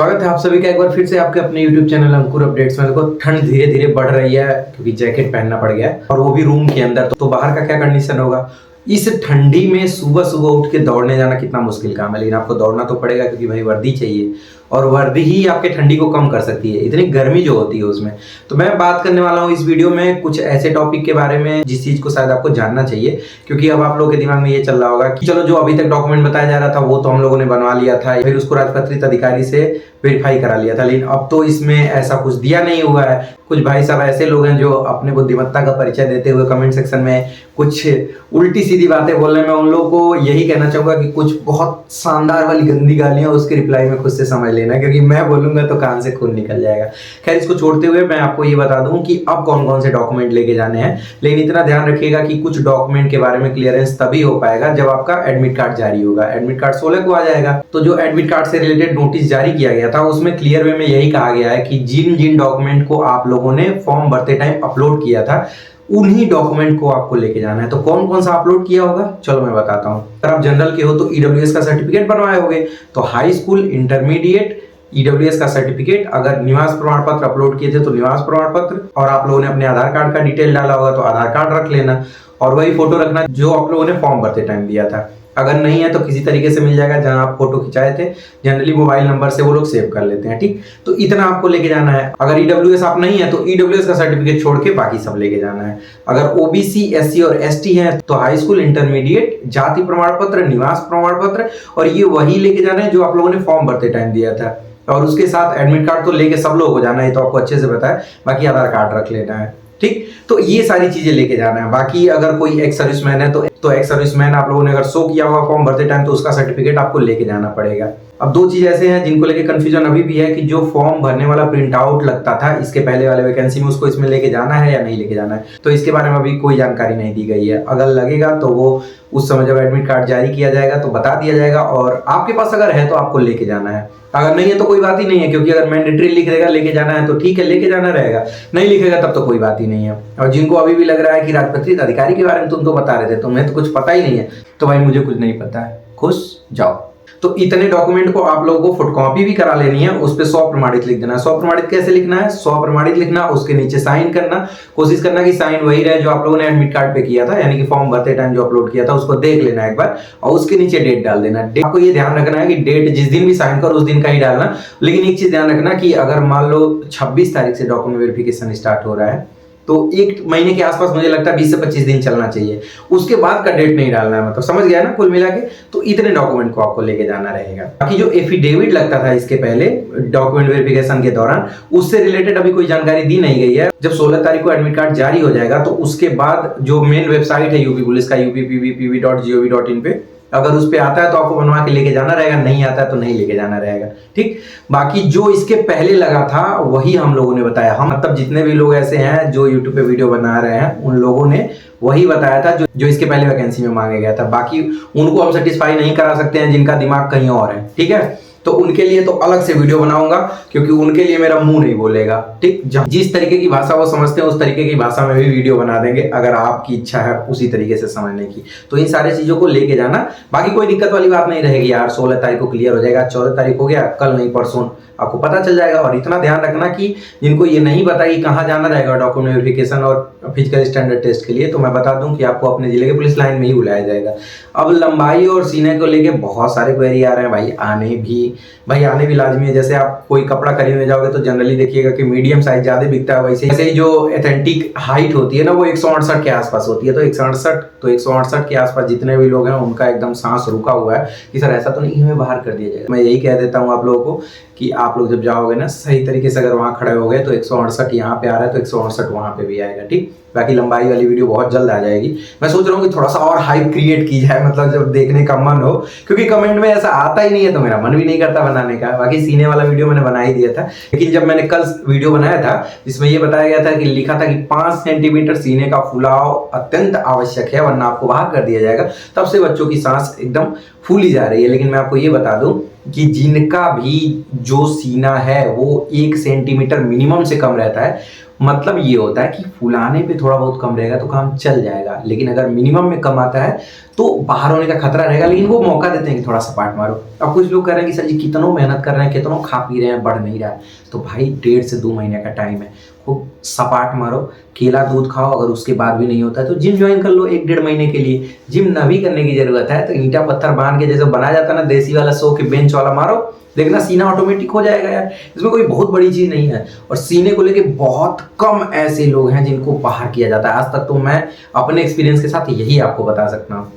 स्वागत है आप सभी का एक बार फिर से आपके अपने YouTube चैनल अंकुर अपडेट्स में। देखो ठंड धीरे धीरे बढ़ रही है क्योंकि जैकेट पहनना पड़ गया है और वो भी रूम के अंदर। तो बाहर का क्या कंडीशन होगा इस ठंडी में? सुबह सुबह उठ के दौड़ने जाना कितना मुश्किल काम है, लेकिन आपको दौड़ना तो पड़ेगा क्योंकि भाई वर्दी चाहिए और वर्दी ही आपके ठंडी को कम कर सकती है, इतनी गर्मी जो होती है उसमें। तो मैं बात करने वाला हूँ इस वीडियो में कुछ ऐसे टॉपिक के बारे में जिस चीज को शायद आपको जानना चाहिए, क्योंकि अब आप लोगों के दिमाग में ये चल रहा होगा कि चलो जो अभी तक डॉक्यूमेंट बताया जा रहा था वो तो हम लोगों ने बनवा लिया था, फिर उसको राजपत्रित अधिकारी से वेरीफाई करा लिया था, लेकिन अब तो इसमें ऐसा कुछ दिया नहीं हुआ है। कुछ भाई साहब ऐसे लोग हैं जो अपने बुद्धिमत्ता का परिचय देते हुए कमेंट सेक्शन में कुछ उल्टी सीधी बातें बोल रहे हैं। मैं उन लोगों को यही कहना चाहूंगा कि कुछ बहुत शानदार वाली गंदी गालियां उसके रिप्लाई में खुद से समझ लेना, क्योंकि मैं बोलूंगा तो कान से खून निकल जाएगा। खैर, इसको छोड़ते हुए मैं आपको ये बता दूं कि अब कौन कौन से डॉक्यूमेंट लेके जाने हैं, लेकिन इतना ध्यान रखिएगा कि कुछ डॉक्यूमेंट के बारे में क्लियरेंस तभी हो पाएगा जब आपका एडमिट कार्ड जारी होगा। एडमिट कार्ड 16 को आ जाएगा, तो जो एडमिट कार्ड से रिलेटेड नोटिस जारी किया गया था उसमें क्लियर वे में यही कहा गया है कि जिन जिन डॉक्यूमेंट को आप लोगों ने फॉर्म भरते टाइम अपलोड किया था उन्हीं डॉक्यूमेंट को आपको लेके जाना है। तो कौन कौन सा अपलोड किया होगा चलो मैं बताता हूं। अगर आप जनरल के हो तो ईडब्ल्यूएस का सर्टिफिकेट बनवाए होगे, तो हाई स्कूल, इंटरमीडिएट, ईडब्ल्यूएस का सर्टिफिकेट। अगर निवास प्रमाण पत्र अपलोड किए थे तो निवास प्रमाण पत्र, और आप लोगों ने अपने आधार कार्ड का डिटेल डाला होगा तो आधार कार्ड रख लेना, और वही फोटो रखना जो आप लोगों ने फॉर्म भरते टाइम दिया था। अगर नहीं है तो किसी तरीके से मिल जाएगा जहां आप फोटो खिंचाए थे, जनरली मोबाइल नंबर से वो लोग सेव कर लेते हैं, ठीक। तो इतना आपको लेके जाना है। अगर ईडब्ल्यूएस आप नहीं है तो ईडब्ल्यूएस का सर्टिफिकेट छोड़ के बाकी सब लेके जाना है। अगर ओबीसी, एससी और एसटी है तो हाई स्कूल, इंटरमीडिएट, जाति प्रमाण पत्र, निवास प्रमाण पत्र, और ये वही लेके जाना है जो आप लोगों ने फॉर्म भरते टाइम दिया था। और उसके साथ एडमिट कार्ड तो लेके सब लोगों को जाना है, तो आपको अच्छे से पता है। बाकी आधार कार्ड रख लेना है, ठीक। तो ये सारी चीजें लेके जाना है। बाकी अगर कोई एक्स सर्विसमैन है तो एक्स सर्विसमैन आप लोगों ने अगर शो किया होगा फॉर्म भरते टाइम तो उसका सर्टिफिकेट आपको लेके जाना पड़ेगा। अब दो चीज ऐसे हैं जिनको लेके कंफ्यूजन अभी भी है कि जो फॉर्म भरने वाला प्रिंट आउट लगता था इसके पहले वाले वैकेंसी में, उसको इसमें लेके जाना है या नहीं लेके जाना है, तो इसके बारे में अभी कोई जानकारी नहीं दी गई है। अगर लगेगा तो वो उस समय जब एडमिट कार्ड जारी किया जाएगा तो बता दिया जाएगा, और आपके पास अगर है तो आपको लेके जाना है। अगर नहीं है तो कोई बात ही नहीं है, क्योंकि अगर मैंडेटरी लिख देगा लेके जाना है तो ठीक है, लेके जाना रहेगा। नहीं लिखेगा तब तो कोई बात ही नहीं है। और जिनको अभी भी लग रहा है कि राजपत्रित अधिकारी के बारे में तुम तो बता रहे थे, तुम्हें तो कुछ पता ही नहीं है, तो भाई मुझे कुछ नहीं पता है, खुश जाओ। तो इतने डॉक्यूमेंट को आप लोगों को फोटोकॉपी भी करा लेनी है, उस पे 100 प्रमाणित लिख देना है। 100 प्रमाणित कैसे लिखना है? 100 प्रमाणित लिखना, उसके नीचे साइन करना, कोशिश करना कि साइन वही रहे जो आप लोगों ने एडमिट कार्ड पे किया था, यानी कि फॉर्म भरते टाइम जो अपलोड किया था उसको देख लेना एक बार, और उसके नीचे डेट डाल देना। आपको ये ध्यान रखना है कि डेट जिस दिन भी साइन करो उस दिन का ही डालना। लेकिन एक चीज ध्यान रखना कि अगर मान लो 26 तारीख से डॉक्यूमेंट वेरिफिकेशन स्टार्ट हो रहा है तो एक महीने के आसपास मुझे लगता है 20 से 25 दिन चलना चाहिए, उसके बाद का डेट नहीं डालना है। मतलब समझ गया ना कुल मिला के? तो इतने डॉक्यूमेंट को आपको लेके जाना रहेगा। बाकी जो एफिडेविट लगता था इसके पहले डॉक्यूमेंट वेरिफिकेशन के दौरान, उससे रिलेटेड अभी कोई जानकारी दी नहीं गई है। जब 16 तारीख को एडमिट कार्ड जारी हो जाएगा तो उसके बाद जो मेन वेबसाइट है यूपी पुलिस का, uppv.gov.in पे, अगर उस पे आता है तो आपको बनवा के लेके जाना रहेगा, नहीं आता है तो नहीं लेके जाना रहेगा, ठीक। बाकी जो इसके पहले लगा था वही हम लोगों ने बताया। हम मतलब जितने भी लोग ऐसे हैं जो यूट्यूब पे वीडियो बना रहे हैं उन लोगों ने वही बताया था जो इसके पहले वैकेंसी में मांगा गया था। बाकी उनको हम सेटिस्फाई नहीं करा सकते हैं जिनका दिमाग कहीं और है, ठीक है। तो उनके लिए तो अलग से वीडियो बनाऊंगा, क्योंकि उनके लिए मेरा मुंह नहीं बोलेगा, ठीक। जिस तरीके की भाषा वो समझते हैं उस तरीके की भाषा में भी वीडियो बना देंगे, अगर आपकी इच्छा है उसी तरीके से समझने की। तो इन सारी चीजों को लेके जाना, बाकी कोई दिक्कत वाली बात नहीं रहेगी यार। 16 तारीख को क्लियर हो जाएगा, 14 तारीख हो गया, कल नहीं परसों आपको पता चल जाएगा। और इतना ध्यान रखना कि जिनको ये नहीं पता कि कहाँ जाना रहेगा डॉक्यूमेंट वेरिफिकेशन और फिजिकल स्टैंडर्ड टेस्ट के लिए, तो मैं बता दूं कि आपको अपने जिले के पुलिस लाइन में ही बुलाया जाएगा। अब लंबाई और सीने को लेके बहुत सारे क्वेरी आ रहे हैं भाई, आने भी लाजमी है। जैसे आप कोई कपड़ा खरीदने जाओगे तो जनरली देखिएगा कि मीडियम साइज ज्यादा बिकता है, वैसे ही जो ऑथेंटिक हाइट होती है ना वो 168 के आसपास होती है। तो 168 के आसपास जितने भी लोग हैं उनका एकदम सांस रुका हुआ है कि सर ऐसा तो नहीं हमें बाहर कर दिया जाएगा। मैं यही कह देता हूँ आप लोगों को कि आप लोग जब जाओगे ना सही तरीके से अगर वहां खड़े हो गए तो 168 यहाँ पे आ रहा है तो 168 वहां पे भी आएगा, ठीक। बाकी लंबाई वाली वीडियो बहुत जल्द आ जाएगी। मैं सोच रहा हूँ कि थोड़ा सा और हाइप क्रिएट की जाए, मतलब जब देखने का मन हो, क्योंकि कमेंट में ऐसा आता ही नहीं है तो मेरा मन भी नहीं करता बनाने का। बाकी सीने वाला वीडियो मैंने बना ही दिया था, लेकिन जब मैंने कल वीडियो बनाया था जिसमें ये बताया गया था कि लिखा था कि 5 सेंटीमीटर सीने का फुलाव अत्यंत आवश्यक है वरना आपको बाहर कर दिया जाएगा, तब से बच्चों की सांस एकदम फूली जा रही है। लेकिन मैं आपको ये बता दूं कि जिनका भी जो सीना है वो 1 सेंटीमीटर मिनिमम से कम रहता है मतलब ये होता है कि फुलाने पे थोड़ा बहुत कम रहेगा तो काम चल जाएगा, लेकिन अगर मिनिमम में कम आता है तो बाहर होने का खतरा रहेगा। लेकिन वो मौका देते हैं कि थोड़ा सपाट मारो। अब कुछ लोग कह रहे हैं कि सर जी कितनों मेहनत कर रहे हैं, कितनों खा पी रहे हैं, बढ़ नहीं रहा है। तो भाई 1.5 से 2 महीने का टाइम है, खूब सपाट मारो, केला दूध खाओ। अगर उसके बाद भी नहीं होता है तो जिम ज्वाइन कर लो 1-1.5 महीने के लिए। जिम ना भी करने की जरूरत है तो ईंटा पत्थर बांध के जैसे बनाया जाता है ना देसी वाला सो के बेंच वाला मारो, देखना सीना ऑटोमेटिक हो जाएगा यार। इसमें कोई बहुत बड़ी चीज नहीं है। और सीने को लेके बहुत कम ऐसे लोग हैं जिनको बाहर किया जाता है। आज तक तो मैं अपने एक्सपीरियंस के साथ यही आपको बता सकता हूँ।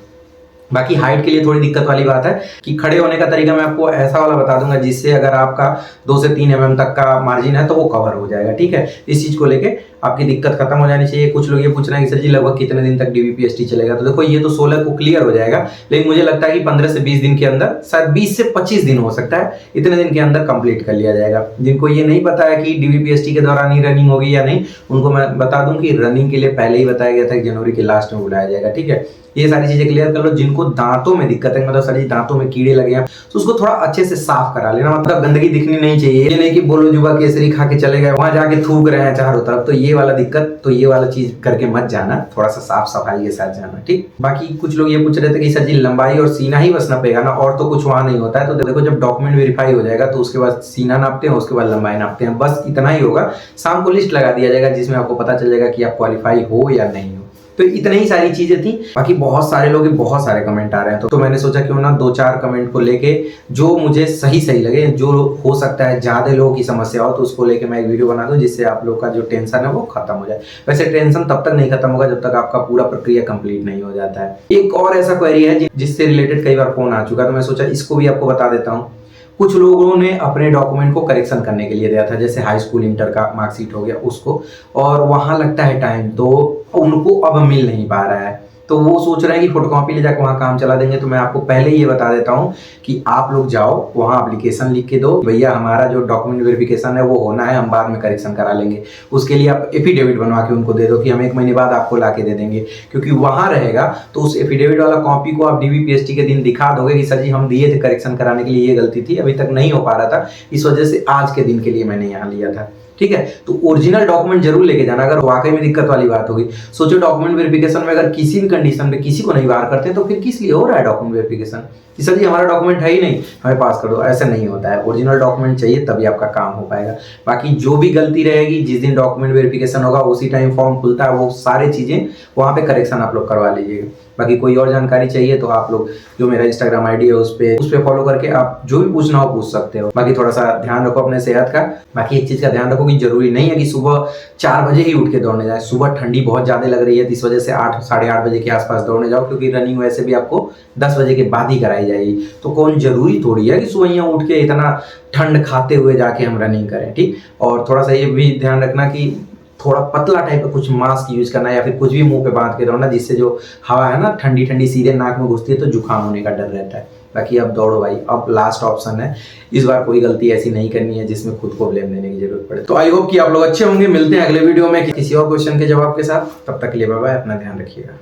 बाकी हाइट के लिए थोड़ी दिक्कत वाली बात है कि खड़े होने का तरीका मैं आपको ऐसा वाला बता दूंगा जिससे अगर आपका 2 से 3 mm तक का मार्जिन है तो वो कवर हो जाएगा, ठीक है। इस चीज को लेके आपकी दिक्कत खत्म हो जानी चाहिए। कुछ लोग ये पूछ रहे हैं कि सर जी लगभग कितने दिन तक DVPST चलेगा। तो देखो ये तो 16 को क्लियर हो जाएगा, लेकिन मुझे लगता है कि 15 से 20 दिन के अंदर, शायद 20 से 25 दिन हो सकता है, इतने दिन के अंदर कंप्लीट कर लिया जाएगा। जिनको ये नहीं पता है कि DVPST के दौरान ही रनिंग होगी या नहीं, उनको मैं बता दूं कि रनिंग के लिए पहले ही बताया गया था कि जनवरी के लास्ट में बुलाया जाएगा, ठीक है। ये सारी चीजें क्लियर कर लो। जिनको दांतों में दिक्कत है, मतलब सर जी दांतों में कीड़े लगे हैं, तो उसको थोड़ा अच्छे से साफ करा लेना। मतलब गंदगी दिखनी नहीं चाहिए। ये नहीं कि बोलो जुबा केसरी खा के चले गए, वहां जाके थूक रहे हैं चारों तरफ, तो ये वाला दिक्कत, तो ये वाला चीज करके मत जाना, थोड़ा सा साफ सफाई के साथ जाना, ठीक। बाकी कुछ लोग ये पूछ रहे थे कि सर जी लंबाई और सीना ही बस नापेगा ना, और तो कुछ वहां नहीं होता है। तो देखो जब डॉक्यूमेंट वेरीफाई हो जाएगा तो उसके बाद सीना नापते हैं, उसके बाद लंबाई नापते हैं, बस इतना ही होगा। शाम को लिस्ट लगा दिया जाएगा जिसमें आपको पता चल जाएगा कि आप क्वालिफाई हो या नहीं हो। तो इतनी ही सारी चीजें थी। बाकी बहुत सारे लोग बहुत सारे कमेंट आ रहे हैं, तो मैंने सोचा क्यों ना 2-4 कमेंट को लेके जो मुझे सही लगे, जो हो सकता है ज्यादा लोगों की समस्या हो, तो उसको लेके मैं एक वीडियो बना दूं जिससे आप लोग का जो टेंशन है वो खत्म हो जाए। वैसे टेंशन तब तक नहीं खत्म होगा जब तक आपका पूरा प्रक्रिया कंप्लीट नहीं हो जाता है। एक और ऐसा क्वेरी है जिससे रिलेटेड कई बार फोन आ चुका, तो मैं सोचा इसको भी आपको बता देता हूँ। कुछ लोगों ने अपने डॉक्यूमेंट को करेक्शन करने के लिए दिया था, जैसे हाई स्कूल इंटर का मार्कशीट हो गया उसको, और वहां लगता है टाइम, तो उनको अब मिल नहीं पा रहा है। तो वो सोच रहे हैं कि फोटोकॉपी ले जाकर वहाँ काम चला देंगे। तो मैं आपको पहले ये बता देता हूँ कि आप लोग जाओ वहाँ एप्लीकेशन लिख के दो, भैया हमारा जो डॉक्यूमेंट वेरिफिकेशन है वो होना है, हम बाद में करेक्शन करा लेंगे। उसके लिए आप एफिडेविट बनवा के उनको दे दो कि हम 1 महीने बाद आपको ला के दे देंगे, क्योंकि वहाँ रहेगा। तो उस एफिडेविट वाला कॉपी को आप DVPST के दिन दिखा दोगे कि सर जी हम दिए थे करेक्शन कराने के लिए, ये गलती थी, अभी तक नहीं हो पा रहा था, इस वजह से आज के दिन के लिए मैंने यहाँ लिया था, ठीक है। तो ओरिजिनल डॉक्यूमेंट जरूर लेके जाना अगर वाकई में दिक्कत वाली बात होगी। सोचो डॉक्यूमेंट वेरिफिकेशन में अगर किसी भी कंडीशन पे किसी को नहीं बाहर करते तो फिर किस लिए हो रहा है डॉक्यूमेंट वेरिफिकेशन, कि सर जी हमारा डॉक्यूमेंट है ही नहीं, हमें पास कर दो। ऐसा नहीं होता है, ओरिजिनल डॉक्यूमेंट चाहिए तभी आपका काम हो पाएगा। बाकी जो भी गलती रहेगी, जिस दिन डॉक्यूमेंट वेरिफिकेशन होगा उसी टाइम फॉर्म खुलता है, वो सारी चीजें वहाँ पे करेक्शन आप लोग करवा लीजिएगा। बाकी कोई और जानकारी चाहिए तो आप लोग जो मेरा Instagram ID है उस पे फॉलो करके आप जो भी पूछना हो पूछ सकते हो। बाकी थोड़ा सा ध्यान रखो अपने सेहत का। बाकी एक चीज का ध्यान रखो कि जरूरी नहीं है कि सुबह 4 बजे ही उठ के दौड़ने जाए। सुबह ठंडी बहुत ज्यादा लग रही है, इस वजह से 8 साढ़े 8 बजे के आसपास दौड़ने जाओ, क्योंकि रनिंग वैसे भी आपको 10 बजे के बाद ही कराई जाएगी। तो कौन जरूरी थोड़ी है कि सुबह यहाँ उठ के इतना ठंड खाते हुए जाके हम रनिंग करें, ठीक। और थोड़ा सा ये भी ध्यान रखना कि थोड़ा पतला टाइप का कुछ मास्क यूज करना या फिर कुछ भी मुंह पे बांध के दौड़ना, जिससे जो हवा है ना ठंडी ठंडी सीधे नाक में घुसती है तो जुकाम होने का डर रहता है। बाकी अब दौड़ो भाई, अब लास्ट ऑप्शन है, इस बार कोई गलती ऐसी नहीं करनी है जिसमें खुद को ब्लेम देने की जरूरत पड़े। तो आई होप कि आप लोग अच्छे होंगे। मिलते हैं अगले वीडियो में किसी और क्वेश्चन के जवाब के साथ। तब तक के लिए बाय बाय, अपना ध्यान रखिएगा।